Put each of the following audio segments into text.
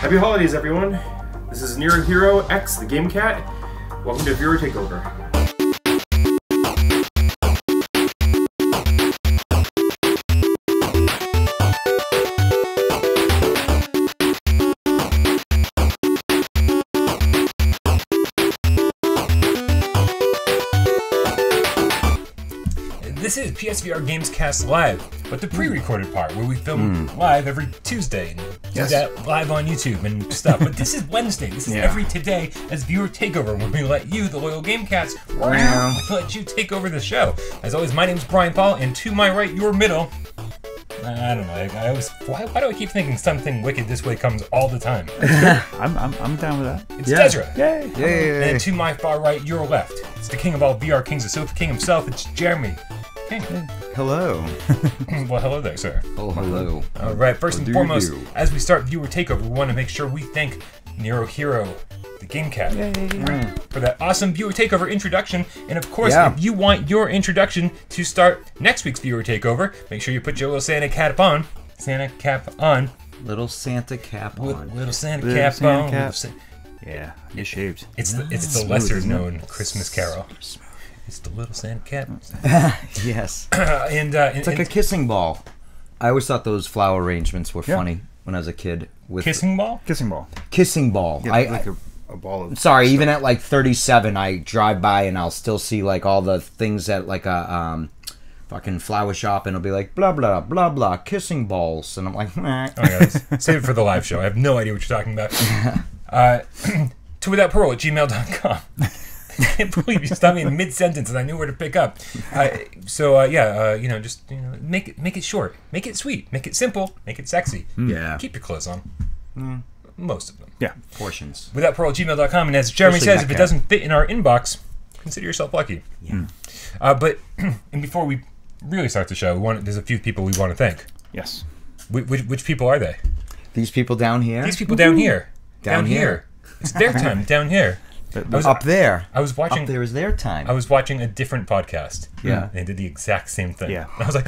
Happy holidays, everyone. This is Nero Hero X, the Game Cat. Welcome to Viewer Takeover. This is PSVR Gamescast Live, but the pre-recorded part where we film live every Tuesday and do that live on YouTube and stuff. But this is Wednesday. This is every today as Viewer Takeover, where we let you, the loyal Game Cats, let you take over the show. As always, my name's Brian Paul, and to my right, your middle. I don't know. I always why do I keep thinking something wicked this way comes all the time? I'm down with that. It's Desra. Yay! Yay! And to my far right, your left, it's the king of all VR kings, the Sofa King himself. It's Jeremy. Hey. Hello. Well, hello there, sir. Oh, hello. All right. First and foremost, as we start Viewer Takeover, we want to make sure we thank Nero Hero, the Game Cat, for that awesome Viewer Takeover introduction. And of course, if you want your introduction to start next week's Viewer Takeover, make sure you put your little Santa cap on. Santa cap on. Little Santa cap on. Little Santa cap on. Yeah, you shaved. It's the lesser known Christmas Carol. It's the little Santa cap. Yes. It's like a kissing ball. I always thought those flower arrangements were funny when I was a kid. With kissing ball? Kissing ball. Kissing ball. Yeah, like a ball of sorry, stuff. Even at like 37, I drive by and I'll still see like all the things at like a fucking flower shop, and it'll be like blah blah blah blah kissing balls, and I'm like, nah. Oh my God, save it for the live show. I have no idea what you're talking about. To without parole at gmail.com. I can't believe you stopped me in mid-sentence and I knew where to pick up. Just make it short, make it sweet, make it simple, make it sexy. Yeah. Keep your clothes on. Most of them. Yeah. Portions. Without parole at gmail.com, and as Jeremy says, if it doesn't fit in our inbox, consider yourself lucky. Yeah. And before we really start the show, there's a few people we want to thank. Yes. Which people are they? These people down here. These people down here. Down here. It's their time down here. Up there. I was watching. Up there is their time. I was watching a different podcast. Yeah. And they did the exact same thing. Yeah. And I was like,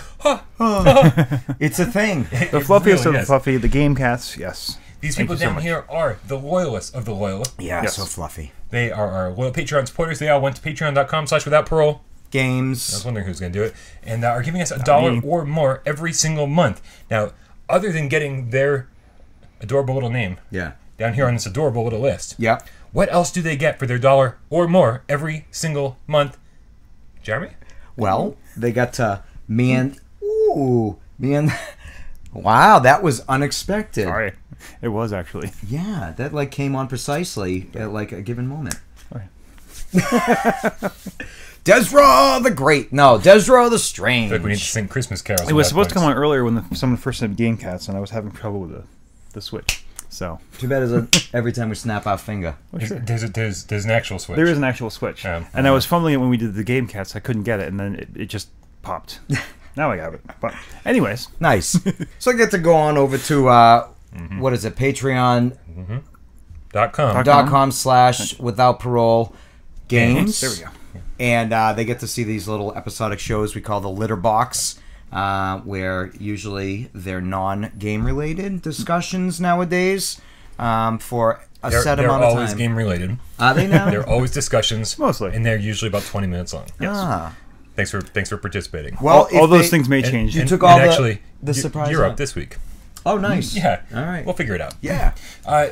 It's a thing. The fluffiest of the fluffy, the Game Cats, yes. These people down here are the loyalists of the loyal. Yeah, Yes. so fluffy. They are our loyal Patreon supporters. They all went to patreon.com/withoutparole. Games. I was wondering who's going to do it. And are giving us $1 or more every single month. Now, other than getting their adorable little name down here on this adorable little list. Yeah. What else do they get for their $1 or more every single month? Jeremy? Well, they got to wow, that was unexpected. Sorry. It was actually. Yeah, that like came on precisely at like a given moment. Okay. Desra the Great. No, Desra the Strange. I feel like we need to sing Christmas carols. It was supposed to come on earlier when someone first said Game Cats, and I was having trouble with the Switch. So too bad is every time we snap our finger. Well, sure. There's an actual Switch. There is an actual Switch. And I was fumbling it when we did the Game Cats. I couldn't get it, and then it just popped. Now I have it. But anyways. Nice. So I get to go on over to, what is it, patreon.com/withoutparole games. There we go. And they get to see these little episodic shows we call the Litter Box. Where usually they're non-game related discussions nowadays for a set amount of time. They're always game related. Are they now? They're always discussions. Mostly. And they're usually about 20 minutes long. Yes. Thanks for participating. Well, all those things may change. You took all actually, the surprise. You're up this week. Oh, nice. Yeah. All right. We'll figure it out. Yeah.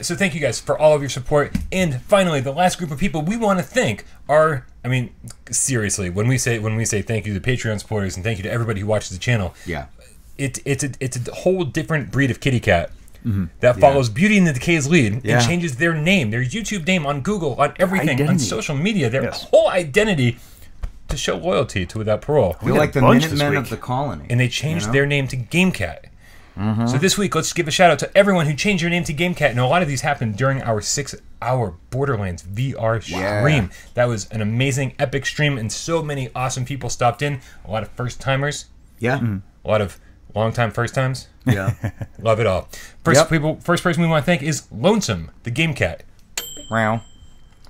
So thank you guys for all of your support. And finally, the last group of people we want to thank are, I mean, seriously, when we say thank you to Patreon supporters and thank you to everybody who watches the channel. Yeah. It's a whole different breed of kitty cat that follows Beauty and the Decay's lead and changes their name, their YouTube name on Google, on everything, on social media, their whole identity to show loyalty to Without Parole. We're like the Minutemen of the colony. And they changed their name to Game Cat. So this week, let's give a shout out to everyone who changed your name to Game Cat. And a lot of these happened during our 6-hour Borderlands VR stream. That was an amazing, epic stream, and so many awesome people stopped in. A lot of first timers. Yeah. A lot of long-time first times. Yeah. Love it all. First person we want to thank is Lonesome, the Game Cat. Wow.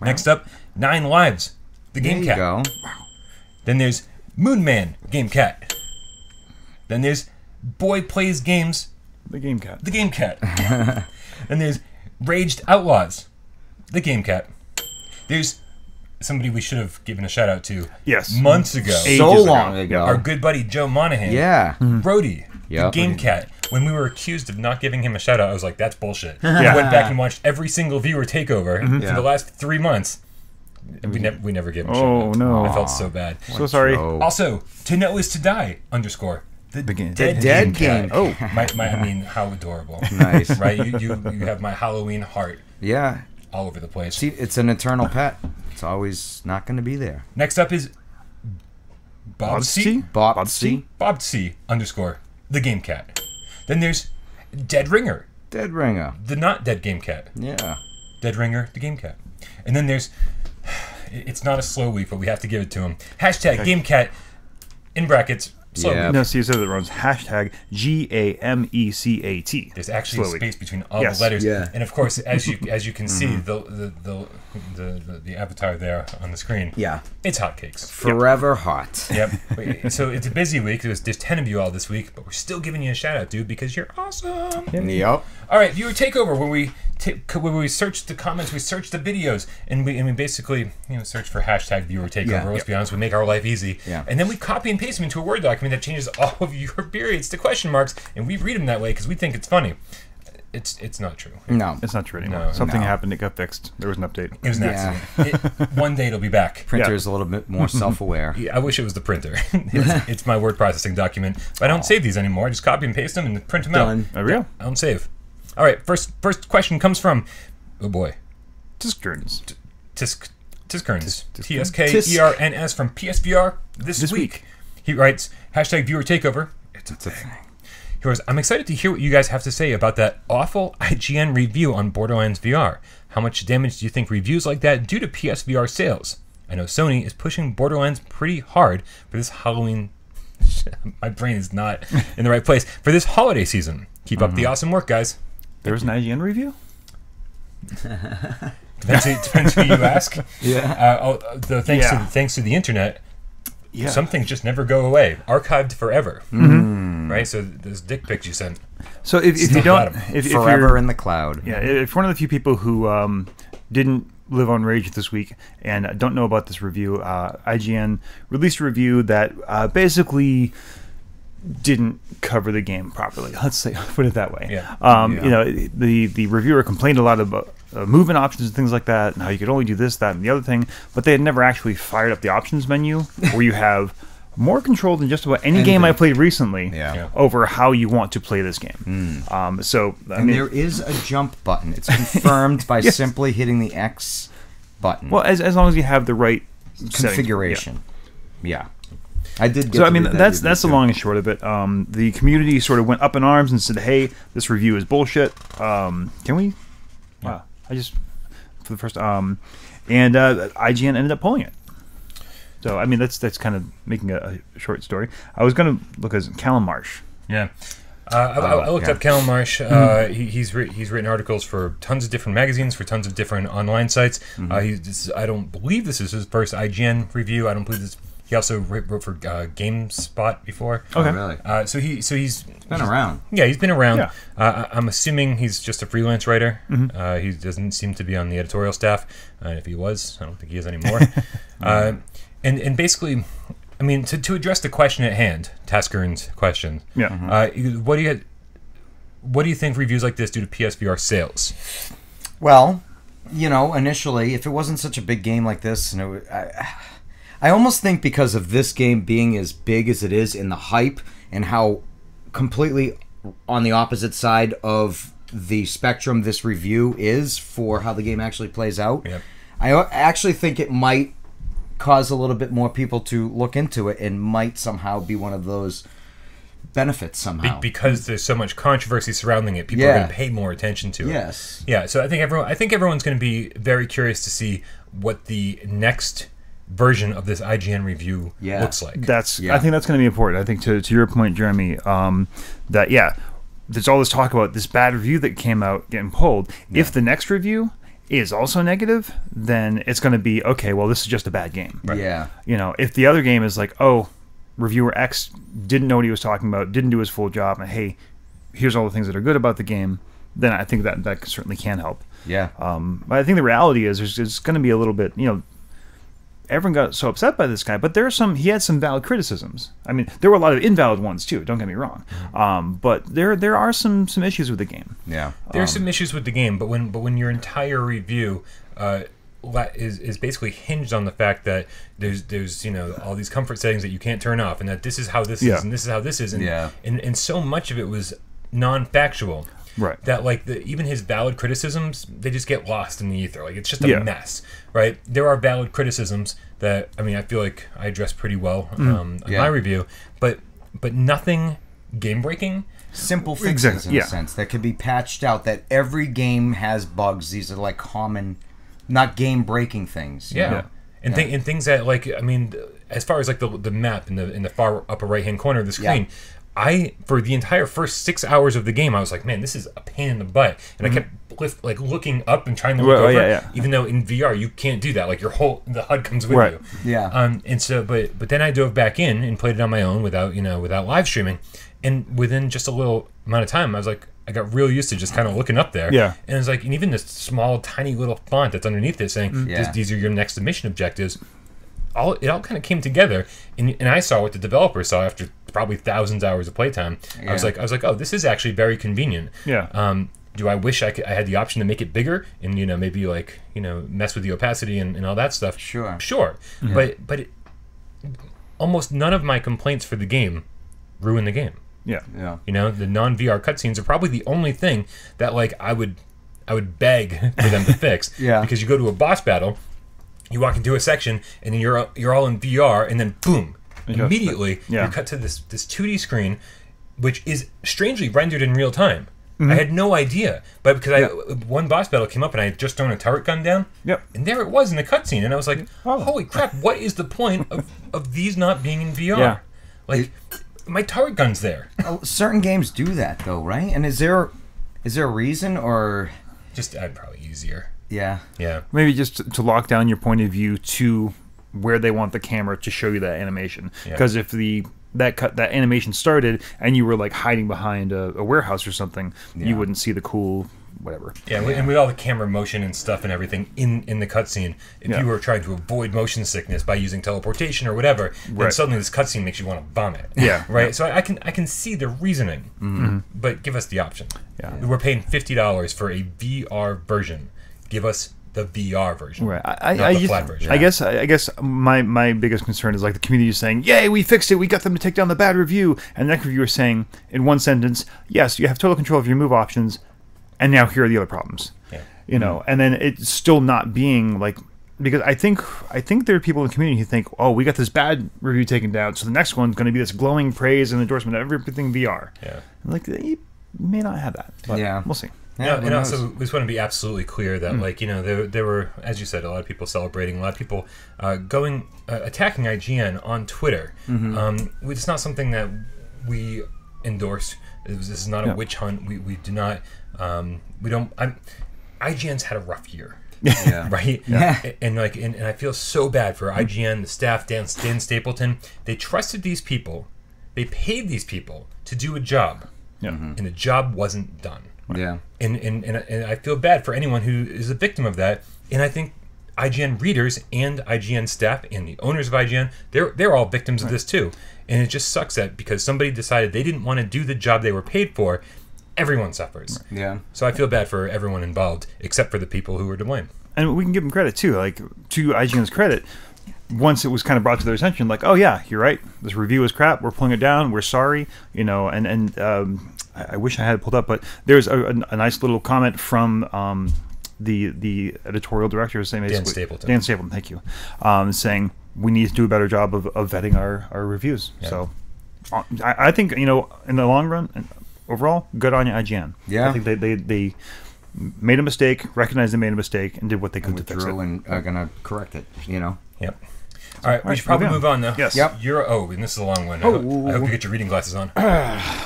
Next up, 9 Lives, the Game Cat. There you go. Then there's Moonman, Game Cat. Then there's Boy Plays Games, The Game Cat. the Game Cat. And there's Raged Outlaws, the Game Cat. There's somebody we should have given a shout out to months ago. So long ago. Our good buddy Joe Monahan. Yeah. Brody, the Game Cat. When we were accused of not giving him a shout out, I was like, that's bullshit. I went back and watched every single viewer takeover for the last 3 months. We never gave him a shout out. Oh, no. I felt so bad. So sorry. Also, to know is to die, _ the Dead Game. Oh. I mean, how adorable. Nice. Right? You have my Halloween heart. Yeah. All over the place. See, it's an eternal pet. It's always not going to be there. Next up is Bobsy _ the Game Cat. Then there's Dead Ringer. Dead Ringer. The not dead Game Cat. Yeah. Dead Ringer, the Game Cat. And then there's, it's not a slow week, but we have to give it to him. # Game Cat in brackets. Slow week. No, so you said it wrong. #GAMECAT. There's actually a space between all the letters. Yeah. And of course, as you can see, the avatar there on the screen. Yeah. It's hotcakes. Forever hot. Yep. So it's a busy week. There's 10 of you all this week, but we're still giving you a shout out, dude, because you're awesome. Yep. All right, viewer takeover, where we search the comments, we search the videos, and we basically search for #viewer takeover. Yeah. Let's be honest, we make our life easy. Yeah. And then we copy and paste them into a Word document that changes all of your periods to question marks, and we read them that way because we think it's funny. It's not true. No. It's not true anymore. No. Something happened. It got fixed. There was an update. It was an accident. One day it'll be back. Printer's a little bit more self-aware. I wish it was the printer. It's my word processing document. But I don't save these anymore. I just copy and paste them and print them out. There we go. I don't save. All right, first question comes from, oh boy, Tiskerns. Tiskerns. TSKERNS from PSVR this week. He writes, #viewer takeover. It's a thing. He goes, I'm excited to hear what you guys have to say about that awful IGN review on Borderlands VR. How much damage do you think reviews like that do to PSVR sales? I know Sony is pushing Borderlands pretty hard for this Halloween. My brain is not in the right place. For this holiday season. Keep up the awesome work, guys. There was an IGN review? Depends who you ask. Yeah. Thanks to the internet, some things just never go away. Archived forever. Right? So those dick pics you sent. So if you don't... If Forever you're, in the cloud. Yeah, if you're one of the few people who didn't live on Rage this week and don't know about this review, IGN released a review that basically didn't cover the game properly. Let's say, put it that way. The reviewer complained a lot about movement options and things like that, and how you could only do this, that, and the other thing, but they had never actually fired up the options menu where you have more control than just about any game I played recently over how you want to play this game. There is a jump button. It's confirmed by simply hitting the X button. Well, as long as you have the right configuration. Yeah. I did get that's the long and short of it. The community sort of went up in arms and said, hey, this review is bullshit. Can we? Wow. I just, for the first, and IGN ended up pulling it. So, I mean, that's kind of making a short story. I was going to look at Callum Marsh. Yeah. I looked up Callum Marsh. He's written articles for tons of different magazines, for tons of different online sites. I don't believe this is his first IGN review. I don't believe this. He also wrote for GameSpot before. Okay. Oh, really? So he's been around. Yeah, he's been around. Yeah. I'm assuming he's just a freelance writer. He doesn't seem to be on the editorial staff. If he was, I don't think he is anymore. And basically, I mean, to address the question at hand, Taskern's question. Yeah. What do you think reviews like this do to PSVR sales? Well, initially, if it wasn't such a big game like this, I almost think because of this game being as big as it is in the hype and how completely on the opposite side of the spectrum this review is for how the game actually plays out, I actually think it might cause a little bit more people to look into it and might somehow be one of those benefits somehow. Because there's so much controversy surrounding it, people are going to pay more attention to it. Yes. Yeah, so I think everyone's going to be very curious to see what the next version of this IGN review looks like. I think that's going to be important. I think to your point, Jeremy, there's all this talk about this bad review that came out getting pulled. If the next review is also negative, then it's going to be okay, well, this is just a bad game. Right. Yeah. If the other game is like, oh, reviewer X didn't know what he was talking about, didn't do his full job, and hey, here's all the things that are good about the game, then I think that certainly can help. Yeah. But I think the reality is there's going to be a little bit, everyone got so upset by this guy, but he had some valid criticisms. I mean, there were a lot of invalid ones too, don't get me wrong. But there are some issues with the game. Yeah. There are some issues with the game, but when your entire review is basically hinged on the fact that there's all these comfort settings that you can't turn off, and that this is how this is, and this is how this is, and so much of it was non-factual. Right. That even his valid criticisms, they just get lost in the ether. Like, it's just a mess, right? There are valid criticisms that I feel like I addressed pretty well in my review, but nothing game breaking. Simple fixes in a sense that could be patched out. That every game has bugs. These are like common, not game breaking things. And things that as far as like the map in the far upper right hand corner of the screen. For the entire first 6 hours of the game, I was like, man, this is a pain in the butt. And I kept looking up and trying to look over, even though in VR you can't do that. Like, the HUD comes with you. Yeah. And so, but then I dove back in and played it on my own without live streaming. And within just a little amount of time, I got real used to just kind of looking up there. Yeah. And it's like, and even this small, tiny little font that's underneath it saying, these are your next mission objectives. It all kind of came together, and I saw what the developers saw after probably thousands of hours of playtime. I was like, oh, this is actually very convenient. Yeah. Do I wish I had the option to make it bigger and maybe mess with the opacity and all that stuff? Sure. Yeah. But almost none of my complaints for the game ruin the game. Yeah. The non-VR cutscenes are probably the only thing that I would beg for them to fix. Because you go to a boss battle. You walk into a section, and then you're all in VR, and then boom, immediately you're cut to this 2D screen, which is strangely rendered in real time. I had no idea, but because one boss battle came up, and I had just thrown a turret gun down, and there it was in the cutscene, and I was like, holy crap, what is the point of these not being in VR? My turret gun's there. Certain games do that, though, right? And is there a reason, or just probably easier? Yeah. Maybe just to lock down your point of view to where they want the camera to show you that animation. Because if that animation started and you were hiding behind a warehouse or something, you wouldn't see the cool whatever. And with all the camera motion and stuff and everything in the cutscene, if you were trying to avoid motion sickness by using teleportation or whatever, then suddenly this cutscene makes you want to vomit. Right. So I can see the reasoning, but give us the option. We're paying $50 for a VR version. Give us the VR version, right? Not the flat version. I guess my biggest concern is the community is saying, "Yay, we fixed it! We got them to take down the bad review." And the next reviewer is saying, in one sentence, "Yes, you have total control of your move options, and now here are the other problems." And then it's still not being because I think there are people in the community who think, "Oh, we got this bad review taken down, so the next one's going to be this glowing praise and endorsement of everything VR." You may not have that, but we'll see. And also, we just want to be absolutely clear that, there were, as you said, a lot of people celebrating, a lot of people attacking IGN on Twitter. It's not something that we endorse. This is not a witch hunt. We do not. We don't. IGN's had a rough year. Right. And I feel so bad for IGN, the staff, Dan Stapleton. They trusted these people. They paid these people to do a job, and the job wasn't done. And I feel bad for anyone who is a victim of that. And I think IGN readers and IGN staff and the owners of IGN, they're all victims of this too. And it just sucks that because somebody decided they didn't want to do the job they were paid for, everyone suffers. So I feel bad for everyone involved, except for the people who were to blame. And we can give them credit too. To IGN's credit, once it was kind of brought to their attention, oh yeah, you're right, this review is crap, we're pulling it down, we're sorry, I wish I had it pulled up, but there's a nice little comment from the editorial director, Dan Stapleton. Dan Stapleton, thank you, saying we need to do a better job of vetting our reviews. So I think in the long run, overall, good on you, IGN. I think they made a mistake, recognized they made a mistake, and did what they could to fix it. And are going to correct it. All right, we should probably move on now. Yes. And this is a long one. I hope you get your reading glasses on.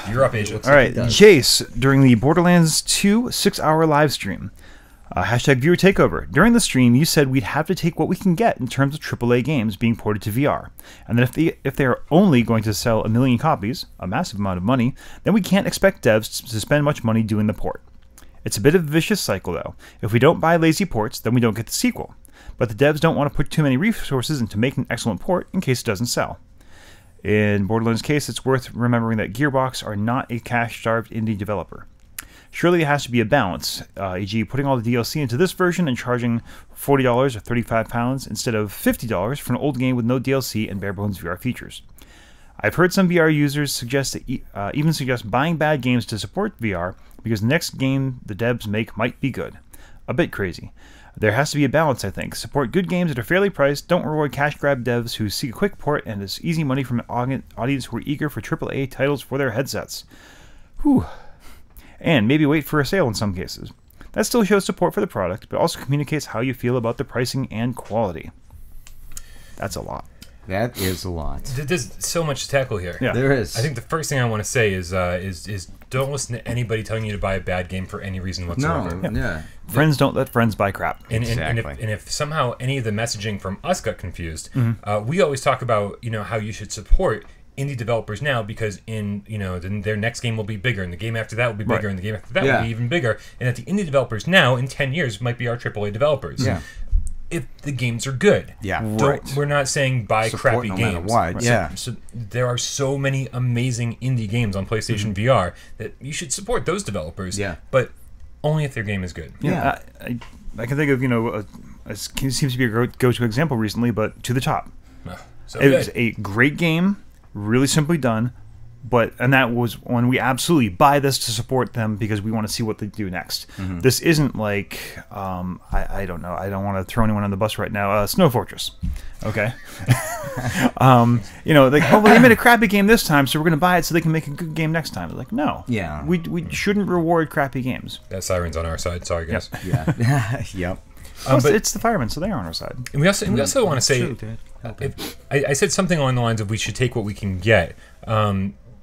You're up, Asia. All right, Jace, during the Borderlands 2 6-hour live stream, hashtag viewer takeover. During the stream, you said we'd have to take what we can get in terms of AAA games being ported to VR, and that if they are only going to sell 1 million copies, a massive amount of money, then we can't expect devs to spend much money doing the port. It's a bit of a vicious cycle, though. If we don't buy lazy ports, then we don't get the sequel. But the devs don't want to put too many resources into making an excellent port in case it doesn't sell. In Borderlands' case, it's worth remembering that Gearbox are not a cash-starved indie developer. Surely there has to be a balance, e.g. putting all the DLC into this version and charging $40 or £35 instead of $50 for an old game with no DLC and bare-bones VR features. I've heard some VR users even suggest buying bad games to support VR because the next game the devs make might be good. A bit crazy. There has to be a balance, I think. Support good games that are fairly priced, don't reward cash-grab devs who seek a quick port and is easy money from an audience who are eager for AAA titles for their headsets. Whew. And maybe wait for a sale in some cases. That still shows support for the product, but also communicates how you feel about the pricing and quality. That's a lot. That is a lot. There's so much to tackle here. Yeah. There is. I think the first thing I want to say is don't listen to anybody telling you to buy a bad game for any reason whatsoever. No, yeah. Friends don't let friends buy crap. Exactly. And if somehow any of the messaging from us got confused, we always talk about how you should support indie developers now because then their next game will be bigger and the game after that will be bigger and the game after that will be even bigger, and that the indie developers now in 10 years might be our AAA developers. Yeah. If the games are good. Yeah. We're not saying buy Support crappy no games. matter what. Right. Yeah. So there are so many amazing indie games on PlayStation VR that you should support those developers. Yeah. But only if their game is good. Yeah. I can think of, it seems to be a go-to example recently, but To the Top. So It was a great game, really simply done, and that was when we absolutely buy this to support them because we want to see what they do next. This isn't like, I don't know, I don't want to throw anyone on the bus right now, Snow Fortress. Okay? They made a crappy game this time, so we're going to buy it so they can make a good game next time. Like, no. Yeah. We shouldn't reward crappy games. That siren's on our side. Sorry, guys. Yeah. Yep. But it's the firemen, so they're on our side. And we also want to say, I said something along the lines of we should take what we can get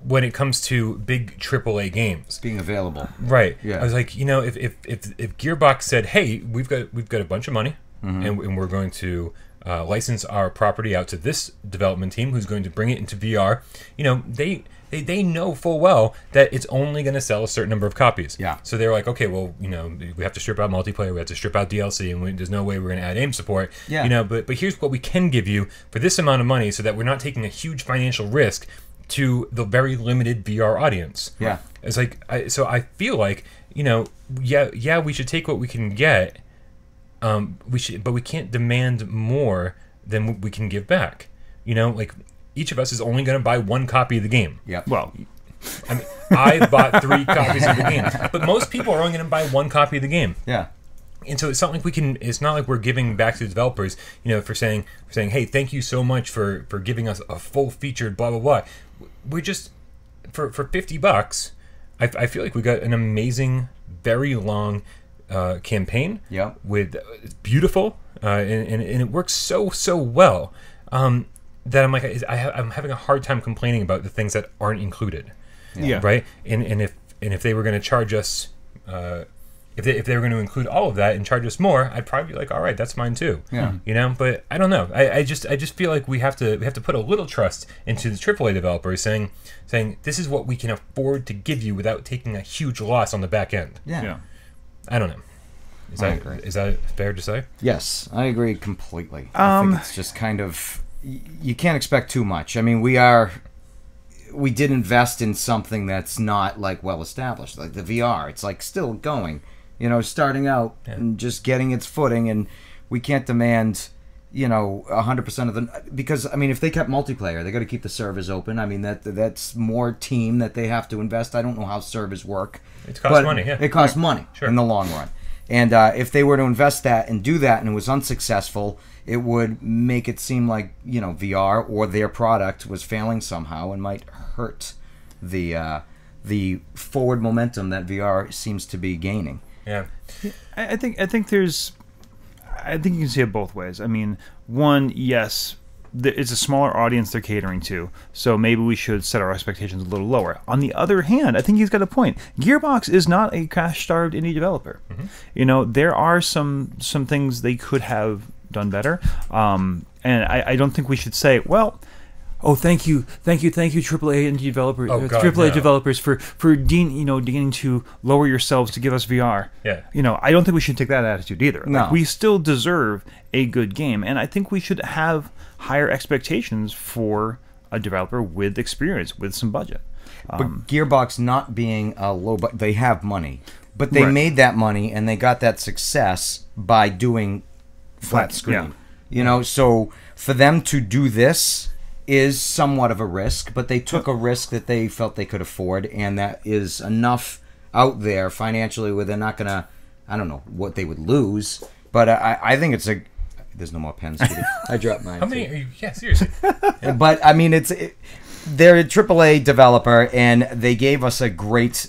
when it comes to big AAA games Being available. Right. Yeah. I was like, if Gearbox said, hey, we've got a bunch of money and we're going to license our property out to this development team who's going to bring it into VR, they know full well that it's only going to sell a certain number of copies. Yeah. So they're like, okay, well, we have to strip out multiplayer, we have to strip out DLC, and there's no way we're going to add aim support. Yeah. But here's what we can give you for this amount of money, so that we're not taking a huge financial risk to the very limited VR audience. Yeah. It's like, I feel like, we should take what we can get. But we can't demand more than we can give back. Like each of us is only going to buy one copy of the game. Yeah. Well, I mean, I bought 3 copies of the game, but most people are only going to buy one copy of the game. Yeah. And so it's not like it's not like we're giving back to the developers, for saying, hey, thank you so much for giving us a full featured blah blah blah. We're just for $50. I feel like we got an amazing, very long campaign. Yeah. With beautiful and it works so well that I'm like I'm having a hard time complaining about the things that aren't included. Yeah. Right. And if they were going to charge us. If they were going to include all of that and charge us more, I'd probably be like, all right, that's mine too. Yeah. But I don't know. I just feel like we have to put a little trust into the AAA developers, saying this is what we can afford to give you without taking a huge loss on the back end. Yeah. I don't know. Is that fair to say? Yes, I agree completely. I think it's just kind of, you can't expect too much. I mean, we did invest in something that's not like well established, like the VR. It's like still going. Starting out and just getting its footing, and we can't demand, 100% of the, because I mean, if they kept multiplayer, they got to keep the servers open. I mean, that's more team that they have to invest. I don't know how servers work. It costs money. Yeah, it costs money in the long run. And if they were to invest that and do that, and it was unsuccessful, it would make it seem like VR or their product was failing somehow and might hurt the forward momentum that VR seems to be gaining. Yeah. I think you can see it both ways. I mean, one, yes, it's a smaller audience they're catering to, so maybe we should set our expectations a little lower. On the other hand, I think he's got a point. Gearbox is not a cash-starved indie developer. There are some things they could have done better, and I don't think we should say, well, oh, thank you, AAA indie developers, Oh, God, AAA no. developers for deigning to lower yourselves to give us VR. Yeah. I don't think we should take that attitude either. No. Like, we still deserve a good game, and I think we should have higher expectations for a developer with experience, with some budget. But Gearbox not being a low, but they have money, but they Right. made that money and they got that success by doing flat screen. Yeah. So for them to do this is somewhat of a risk, but they took a risk that they felt they could afford, and that is enough out there financially where they're not gonna. I don't know what they would lose, but I think it's a. There's no more pens. I dropped mine. How many are you? Yeah, seriously. But I mean, they're a AAA developer, and they gave us a great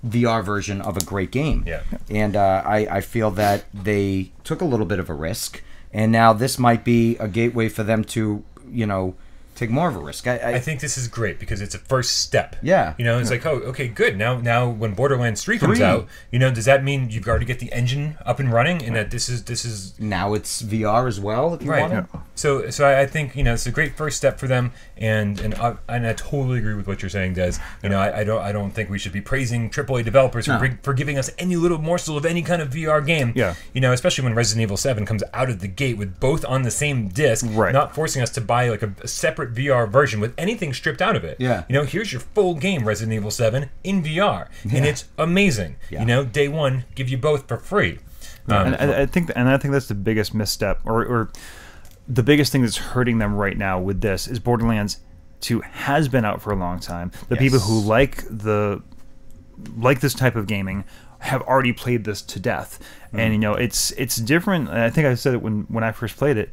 VR version of a great game. Yeah. And I feel that they took a little bit of a risk, and now this might be a gateway for them to, take more of a risk. I think this is great because it's a first step. Yeah. It's like, oh, okay, good. Now when Borderlands 3 comes 3. out, does that mean you've already get the engine up and running, and that this is now it's VR as well if you want it. So I think it's a great first step for them, and I totally agree with what you're saying, Des. I don't think we should be praising AAA developers for giving us any little morsel of any kind of VR game. Yeah. Especially when Resident Evil 7 comes out of the gate with both on the same disc, Right. not forcing us to buy like a separate VR version with anything stripped out of it. Yeah. Here's your full game, Resident Evil 7 in VR, and it's amazing. Yeah. Day one, give you both for free. And I think that's the biggest misstep, or the biggest thing that's hurting them right now with this is Borderlands 2 has been out for a long time. The people who like this type of gaming have already played this to death, and it's different. I think I said it when I first played it.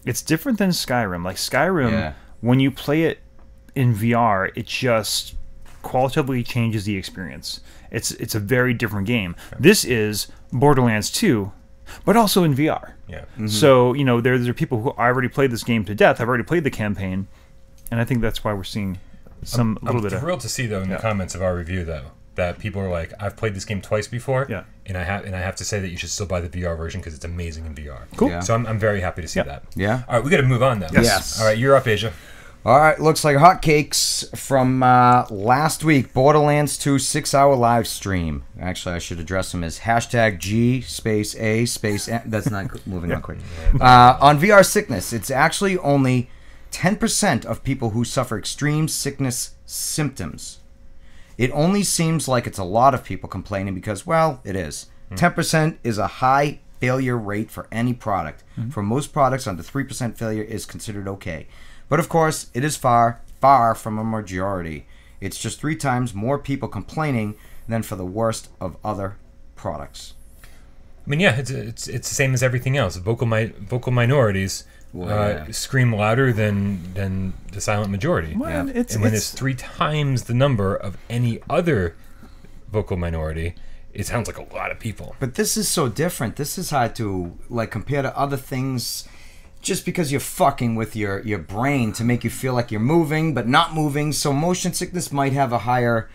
It's different than Skyrim. Like Skyrim, when you play it in VR, it just qualitatively changes the experience. It's a very different game. This is Borderlands 2, but also in VR. Yeah. So there are people who already played this game to death. I've already played the campaign, and I think that's why we're seeing I'm bit of. thrilled to see though in the comments of our review though that people are like, I've played this game twice before, and I have to say that you should still buy the VR version because it's amazing in VR. Cool. Yeah. So I'm very happy to see that. Yeah. All right, we got to move on though. Yes. All right, you're up, Asia. All right, looks like hotcakes from last week. Borderlands 2 6-hour live stream. Actually, I should address them as #G space A space N. That's not moving on quick. On VR sickness, it's actually only 10% of people who suffer extreme sickness symptoms. It only seems like it's a lot of people complaining because, well, it is. 10% is a high failure rate for any product. For most products, under 3% failure is considered okay. But of course, it is far, far from a majority. It's just 3 times more people complaining than for the worst of other products. I mean, yeah, it's the same as everything else. Vocal minorities scream louder than the silent majority. Well, Yeah. it's, And when it's it's 3 times the number of any other vocal minority, it sounds like a lot of people. But this is so different. This is hard to compare to other things. Just because you're fucking with your brain to make you feel like you're moving but not moving. So motion sickness might have a higher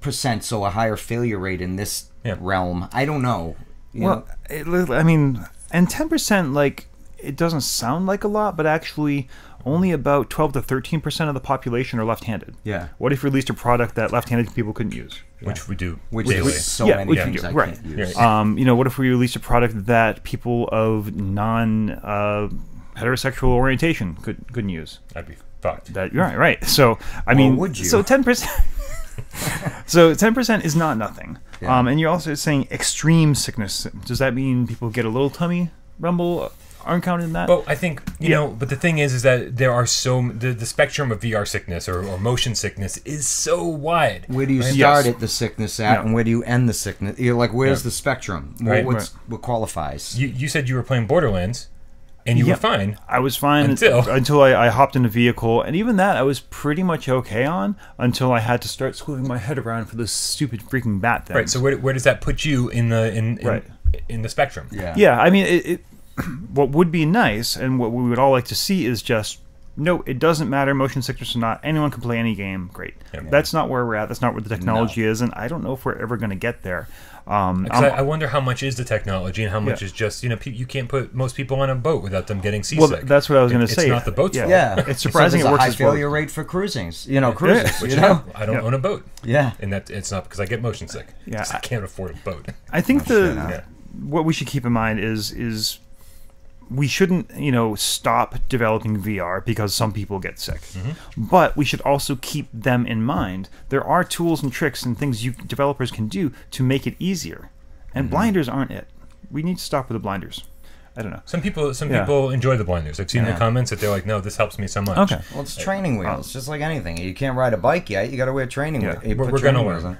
percent, so a higher failure rate in this realm. I don't know. I mean, and 10%, it doesn't sound like a lot, but actually only about 12 to 13% of the population are left-handed. Yeah. What if you released a product that left-handed people couldn't use? Which we do Which daily. is so Yeah, many which things we do, I right. can't use. Yeah. What if we released a product that people of non-heterosexual orientation couldn't use? I'd be fucked. Right. So, I mean, would you? so 10%. So 10% is not nothing. Yeah. And you're also saying extreme sickness. Does that mean people get a little tummy rumble? Aren't counted in that? Well, I think, but the thing is that there are the spectrum of VR sickness or motion sickness is so wide. Where do you Right? start Yes. at the sickness at, and where do you end the sickness? You're like, where's the spectrum? Right. What qualifies? You said you were playing Borderlands, and you were fine. I was fine until I hopped in a vehicle, and even that I was pretty much okay on until I had to start squeezing my head around for this stupid freaking bat thing. Right. So where does that put you in the in the spectrum? Yeah. Yeah, I mean, what would be nice and what we would all like to see is just no, it doesn't matter, motion sickness or not. Anyone can play any game. Great. Yeah. That's not where we're at. That's not where the technology is, and I don't know if we're ever going to get there. I wonder how much is the technology and how much is just, you can't put most people on a boat without them getting seasick. Well, that's what I was going to say. It's not the boat's fault. Yeah. It's surprising so it works a high as well. failure rate for cruises. Cruises. Which I don't own a boat. Yeah. And that it's not because I get motion sick. Yeah. 'Cause I can't afford a boat. I think what we should keep in mind is we shouldn't, stop developing VR because some people get sick. But we should also keep them in mind. There are tools and tricks and things developers can do to make it easier. And blinders aren't it. We need to stop with the blinders. I don't know. Some people enjoy the blinders. I've seen the comments that they're like, no, this helps me so much. Okay. Well, it's training wheels, just like anything. You can't ride a bike yet. You got to wear training wheels. We're going to learn.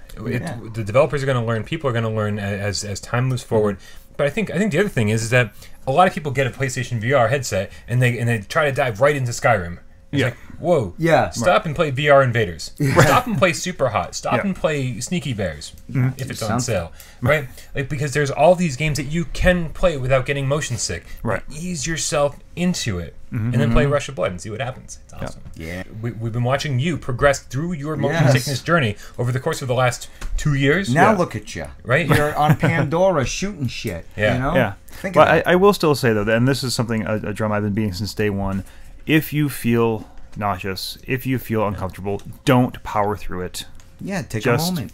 The developers are going to learn. People are going to learn as time moves forward. But I think the other thing is that a lot of people get a PlayStation VR headset and they try to dive right into Skyrim. It's like, whoa, stop and play VR Invaders. Stop and play Super Hot. Stop and play Sneaky Bears if it's on sale, right? Because there's all these games that you can play without getting motion sick. Right. Ease yourself into it and then play Rush of Blood and see what happens. It's awesome. Yeah. We've been watching you progress through your motion sickness journey over the course of the last 2 years. Now look at you. Right? You're on Pandora shooting shit. Yeah. Yeah. Think of But I will still say, though, and this is something, a drum I've been beating since day one, if you feel nauseous, if you feel uncomfortable, don't power through it. Yeah, take a moment.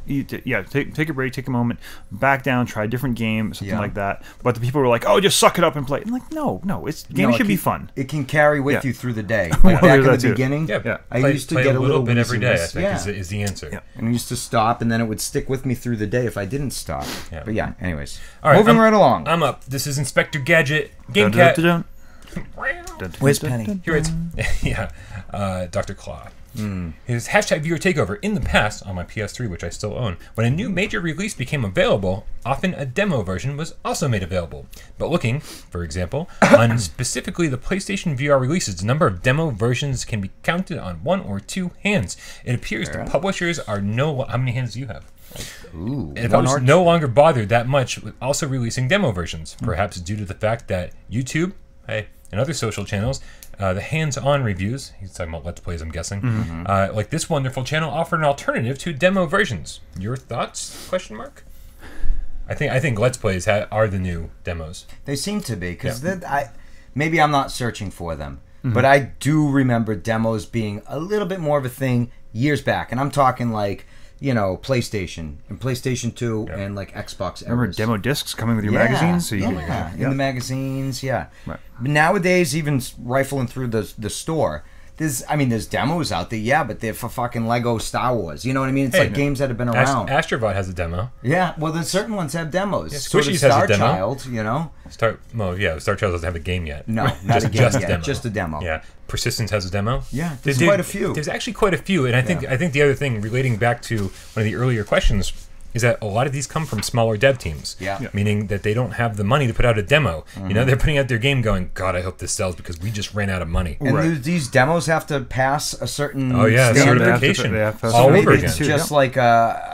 Take a break, take a moment, back down, try a different game, something like that. But the people were like, "Oh, just suck it up and play." I'm like, no, games should be fun. It can carry with you through the day. Like back in the beginning, I used to get a little bit every day. I think is the answer. Yeah. And I used to stop, and then it would stick with me through the day if I didn't stop. Yeah. But anyways, all right, moving right along. I'm up. This is Inspector Gadget, Game Cat. Where's Penny? Here it's Dr. Claw. His hashtag viewer takeover. In the past, on my PS3, which I still own, when a new major release became available, often a demo version was also made available. But looking, for example, on specifically the PlayStation VR releases, the number of demo versions can be counted on one or two hands. It appears the publishers are how many hands do you have? Ooh, and publishers no longer bothered that much with also releasing demo versions, perhaps due to the fact that YouTube, and other social channels, the hands-on reviews, he's talking about Let's Plays, I'm guessing, like this wonderful channel, offer an alternative to demo versions. Your thoughts? Question mark. I think Let's Plays are the new demos. They seem to be, because maybe I'm not searching for them, but I do remember demos being a little bit more of a thing years back, and I'm talking like, PlayStation and PlayStation 2 and like Xbox. Remember demo discs coming with your magazines? So in the magazines, Right. But nowadays, even rifling through the store, there's demos out there, but they're for fucking Lego Star Wars. You know what I mean? It's like games that have been around. Astrobot has a demo. Yeah, well, then certain ones have demos. Yeah, so Squishies Star has a demo. Child, Star Child doesn't have a game yet. No, not a game yet. Just a demo. Yeah. Persistence has a demo. Yeah, there's quite a few. There's actually quite a few, and I think the other thing relating back to one of the earlier questions is that a lot of these come from smaller dev teams. Meaning that they don't have the money to put out a demo. They're putting out their game going, God, I hope this sells because we just ran out of money. And these demos have to pass a certain certification. They have all over again. It's just like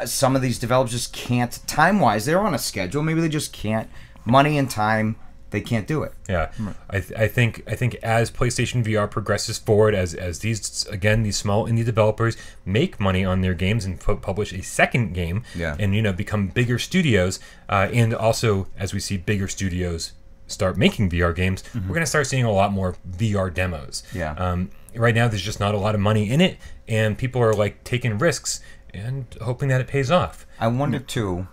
some of these developers just can't, time-wise, they're on a schedule. Maybe they just can't. Money and time, they can't do it. Yeah, I think as PlayStation VR progresses forward, as these small indie developers make money on their games and publish a second game, and become bigger studios, and also as we see bigger studios start making VR games, we're gonna start seeing a lot more VR demos. Right now, there's just not a lot of money in it, and people are like taking risks and hoping that it pays off. I wonder too,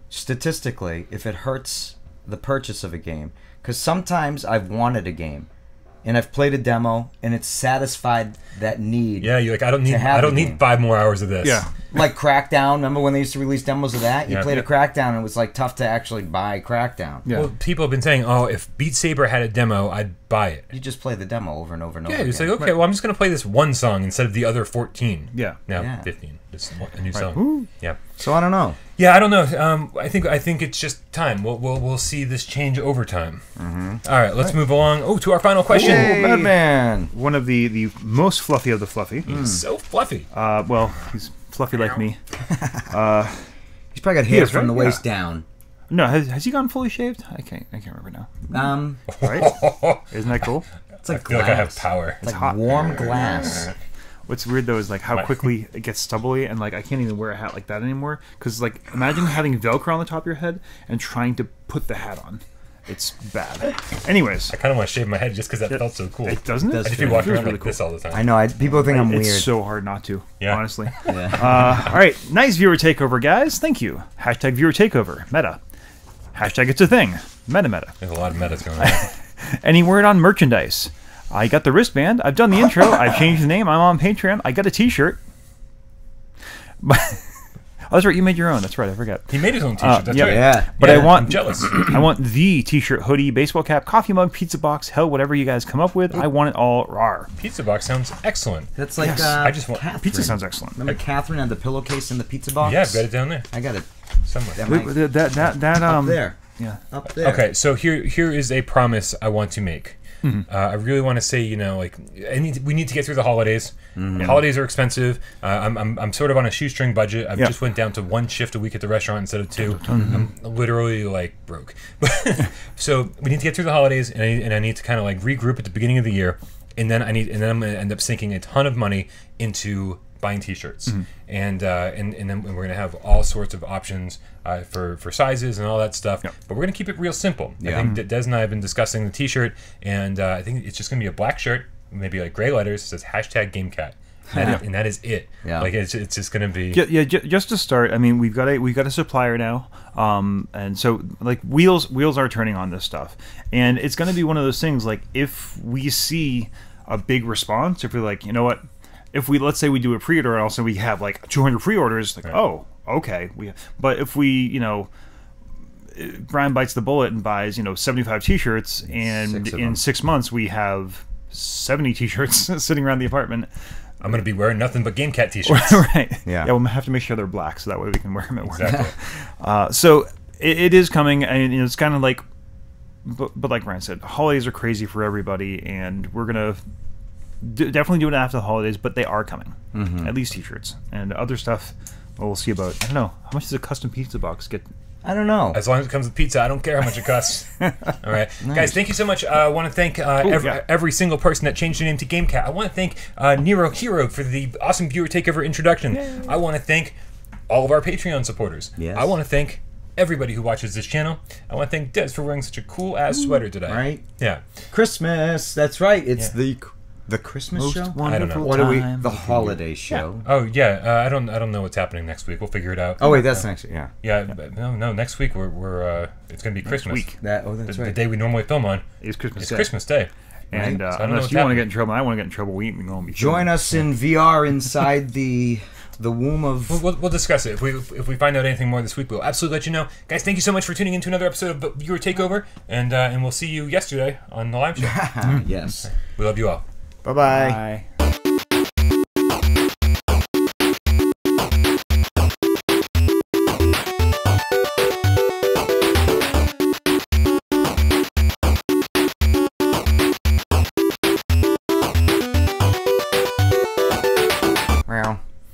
statistically, if it hurts the purchase of a game. Because sometimes I've wanted a game, and I've played a demo, and it's satisfied that need. Yeah, you're like, I don't need 5 more hours of this. Yeah. Like Crackdown. Remember when they used to release demos of that? You played a Crackdown, and it was like tough to actually buy Crackdown. Yeah. Well, people have been saying, oh, if Beat Saber had a demo, I'd buy it. You just play the demo over and over and over. Yeah, it's like, okay, well, I'm just going to play this one song instead of the other 14. Yeah. Now 15. It's a new song. Ooh. Yeah. So I don't know. Yeah, I don't know. I think it's just time. We'll see this change over time. All right, let's move along. Oh, to our final question. Hey, Madman. One of the most fluffy of the fluffy. He's so fluffy. Well, he's fluffy like me. He's probably got hair from the waist down. No, has he gone fully shaved? I can't remember now. Right? Isn't that cool? It's like I feel like I have power. It's like hot. warm glass. What's weird though is like how quickly it gets stubbly, and like I can't even wear a hat like that anymore. Because like imagine having Velcro on the top of your head and trying to put the hat on. It's bad. Anyways, I kind of want to shave my head just because that felt so cool. it doesn't. It It does I just feel be walking feels around really like this all the time. I know. People think I'm weird. It's so hard not to. Yeah. Honestly. Yeah. All right, nice viewer takeover, guys. Thank you. Hashtag viewer takeover. Meta. Hashtag it's a thing. Meta. There's a lot of metas going on. Any word on merchandise? I got the wristband. I've done the intro. I've changed the name. I'm on Patreon. I got a T-shirt. Oh, that's right. You made your own. That's right. I forgot. He made his own T-shirt. That's yeah. right. Yeah. But Yeah, I want I'm jealous. I want the T-shirt, hoodie, baseball cap, coffee mug, pizza box, hell, whatever you guys come up with. I want it all raw. Pizza box sounds excellent. That's like Yes. I just want Catherine. Pizza sounds excellent. Remember Catherine had the pillowcase in the pizza box? Yeah, I've got it down there I got it. somewhere. That Wait, might- that up there. Yeah. Up there. Okay, so here is a promise I want to make. I really want to say, like, we need to get through the holidays. Holidays are expensive. I'm sort of on a shoestring budget. I've Yeah. just went down to 1 shift a week at the restaurant instead of 2. I'm literally like broke. So we need to get through the holidays, and I need to kind of like regroup at the beginning of the year, and then I'm going to end up sinking a ton of money into buying T-shirts, and then we're gonna have all sorts of options for sizes and all that stuff. Yep. But we're gonna keep it real simple. Yeah. I think Des and I have been discussing the T-shirt, and I think it's just gonna be a black shirt, maybe like gray letters. It says #GameCat, and that is it. Yeah. Like it's just gonna be. Just to start, I mean, we've got a supplier now, and so like wheels are turning on this stuff, and it's going to be one of those things. Like if we see a big response, if we're like, you know what, if let's say we do a pre-order and also we have like 200 pre-orders, like oh okay, but if we Brian bites the bullet and buys 75 T-shirts, and in 6 months we have 70 T-shirts sitting around the apartment. I'm gonna be wearing nothing but GameCat T-shirts. Right. Yeah. We'll have to make sure they're black so that way we can wear them at work. Exactly. So it is coming, and it's kind of like, but like Ryan said, holidays are crazy for everybody, and we're gonna definitely do it after the holidays. But they are coming, at least T-shirts and other stuff. Well, we'll see about. I don't know how much does a custom pizza box get. I don't know. As long as it comes with pizza, I don't care how much it costs. All right, guys, thank you so much. I want to thank every single person that changed their name to GameCat. I want to thank Nero Hero for the awesome viewer takeover introduction. Yay. I want to thank all of our Patreon supporters. Yes. I want to thank everybody who watches this channel. I want to thank Des for wearing such a cool ass sweater today. Right? Yeah. Christmas. That's right. It's Yeah. the Christmas Most show. I don't know. What are we? time The of the holiday show. Oh yeah. I don't know what's happening next week. We'll figure it out. Oh wait, that's next. Yeah. Yeah. But no. Next week we're it's gonna be Christmas. week. That's The right. day we normally film on Is Christmas is Day. Christmas Day. And Right. So I don't know unless what's you want to happening. get in trouble, I want to get in trouble. We ain't going to be Join us in VR inside the womb of. We'll discuss it. If we find out anything more this week, we'll absolutely let you know. Guys, thank you so much for tuning in to another episode of Viewer Takeover, and we'll see you yesterday on the live show. Yes. We love you all. Bye-bye. Bye. Well.